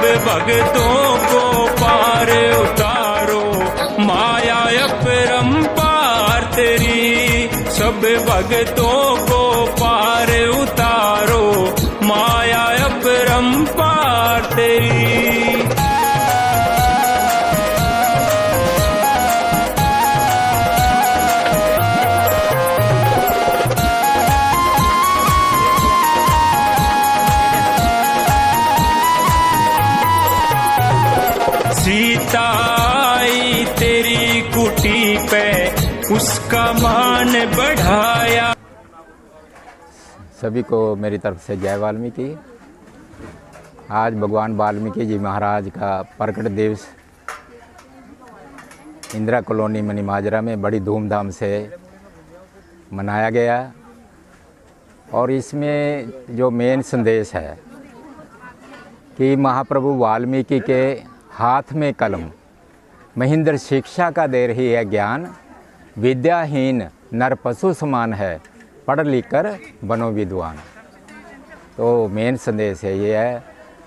सब भक्तों को पार उतारो, माया अपरंपार तेरी। सब भक्तों को पार उतारो, माया अपरंपार तेरी। सीता आई तेरी कुटी पे, उसका मान बढ़ाया। सभी को मेरी तरफ से जय वाल्मीकि। आज भगवान वाल्मीकि जी महाराज का प्रकट दिवस इंदिरा कॉलोनी मनीमाजरा में बड़ी धूमधाम से मनाया गया। और इसमें जो मेन संदेश है कि महाप्रभु वाल्मीकि के हाथ में कलम, महेंद्र शिक्षा का दे रही है ज्ञान। विद्याहीन नर पशु समान है, पढ़ लिख कर बनो विद्वान। तो मेन संदेश है ये है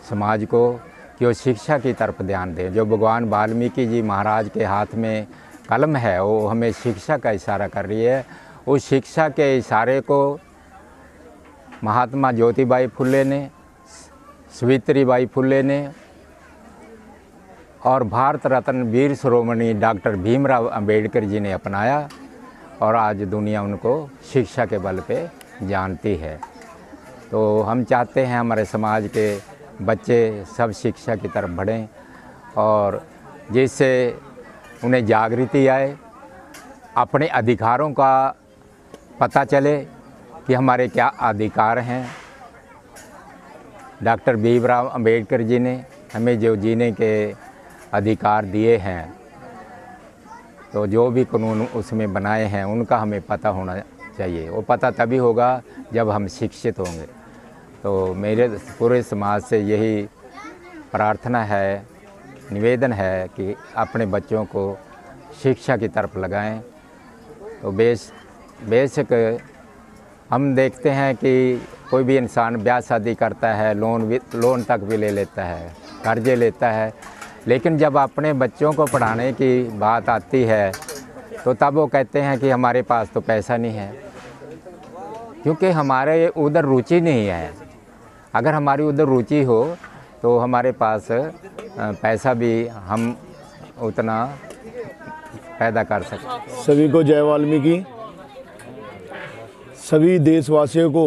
समाज को कि वो शिक्षा की तरफ ध्यान दें। जो भगवान वाल्मीकि जी महाराज के हाथ में कलम है वो हमें शिक्षा का इशारा कर रही है। उस शिक्षा के इशारे को महात्मा ज्योतिबाई फुले ने, सावित्रीबाई फुले ने और भारत रत्न वीर शिरोमणि डॉक्टर भीमराव अंबेडकर जी ने अपनाया। और आज दुनिया उनको शिक्षा के बल पे जानती है। तो हम चाहते हैं हमारे समाज के बच्चे सब शिक्षा की तरफ बढ़ें और जिससे उन्हें जागृति आए, अपने अधिकारों का पता चले कि हमारे क्या अधिकार हैं। डॉक्टर भीमराव अंबेडकर जी ने हमें जो जीने के अधिकार दिए हैं, तो जो भी कानून उसमें बनाए हैं उनका हमें पता होना चाहिए। वो पता तभी होगा जब हम शिक्षित होंगे। तो मेरे पूरे समाज से यही प्रार्थना है, निवेदन है कि अपने बच्चों को शिक्षा की तरफ लगाएं। तो बेशक हम देखते हैं कि कोई भी इंसान ब्याह शादी करता है, लोन तक भी ले लेता है, कर्जे लेता है, लेकिन जब अपने बच्चों को पढ़ाने की बात आती है तो तब वो कहते हैं कि हमारे पास तो पैसा नहीं है, क्योंकि हमारे उधर रुचि नहीं है। अगर हमारी उधर रुचि हो तो हमारे पास पैसा भी हम उतना पैदा कर सकते। सभी को जय वाल्मीकि। सभी देशवासियों को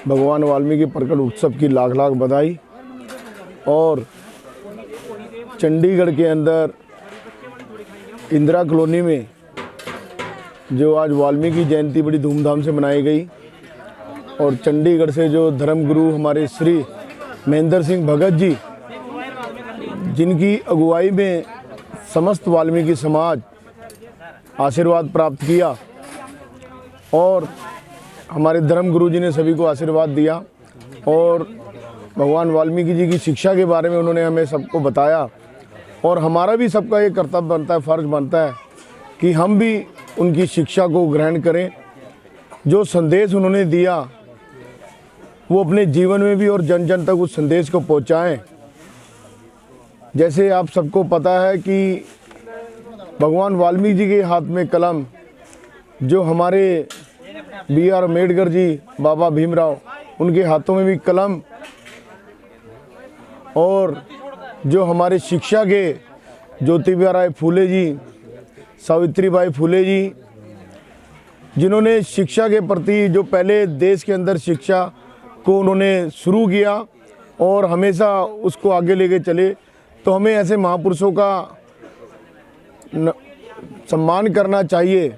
भगवान वाल्मीकि प्रकट उत्सव की लाख लाख बधाई। और चंडीगढ़ के अंदर इंदिरा कॉलोनी में जो आज वाल्मीकि जयंती बड़ी धूमधाम से मनाई गई, और चंडीगढ़ से जो धर्मगुरु हमारे श्री महेंद्र सिंह भगत जी, जिनकी अगुवाई में समस्त वाल्मीकि समाज आशीर्वाद प्राप्त किया, और हमारे धर्मगुरु जी ने सभी को आशीर्वाद दिया और भगवान वाल्मीकि जी की शिक्षा के बारे में उन्होंने हमें सबको बताया। और हमारा भी सबका ये कर्तव्य बनता है, फ़र्ज़ बनता है कि हम भी उनकी शिक्षा को ग्रहण करें। जो संदेश उन्होंने दिया वो अपने जीवन में भी और जन जन तक उस संदेश को पहुंचाएं। जैसे आप सबको पता है कि भगवान वाल्मीकि जी के हाथ में कलम, जो हमारे B.R. अम्बेडकर जी, बाबा भीमराव, उनके हाथों में भी कलम, और जो हमारे शिक्षा के ज्योतिबा फूले जी, सावित्रीबाई फूले जी, जिन्होंने शिक्षा के प्रति जो पहले देश के अंदर शिक्षा को उन्होंने शुरू किया और हमेशा उसको आगे लेके चले। तो हमें ऐसे महापुरुषों का सम्मान करना चाहिए।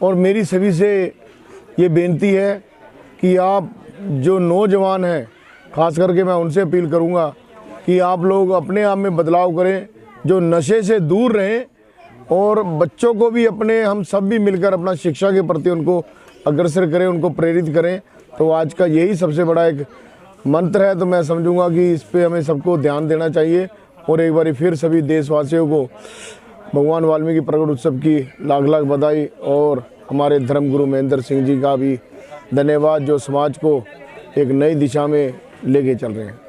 और मेरी सभी से ये बेनती है कि आप जो नौजवान हैं, खास करके मैं उनसे अपील करूंगा कि आप लोग अपने आप में बदलाव करें, जो नशे से दूर रहें, और बच्चों को भी अपने, हम सब भी मिलकर अपना शिक्षा के प्रति उनको अग्रसर करें, उनको प्रेरित करें। तो आज का यही सबसे बड़ा एक मंत्र है। तो मैं समझूंगा कि इस पे हमें सबको ध्यान देना चाहिए। और एक बार फिर सभी देशवासियों को भगवान वाल्मीकि प्रकट उत्सव की लाख लाख बधाई, और हमारे धर्मगुरु महेंद्र सिंह जी का भी धन्यवाद, जो समाज को एक नई दिशा में लेके चल रहे हैं।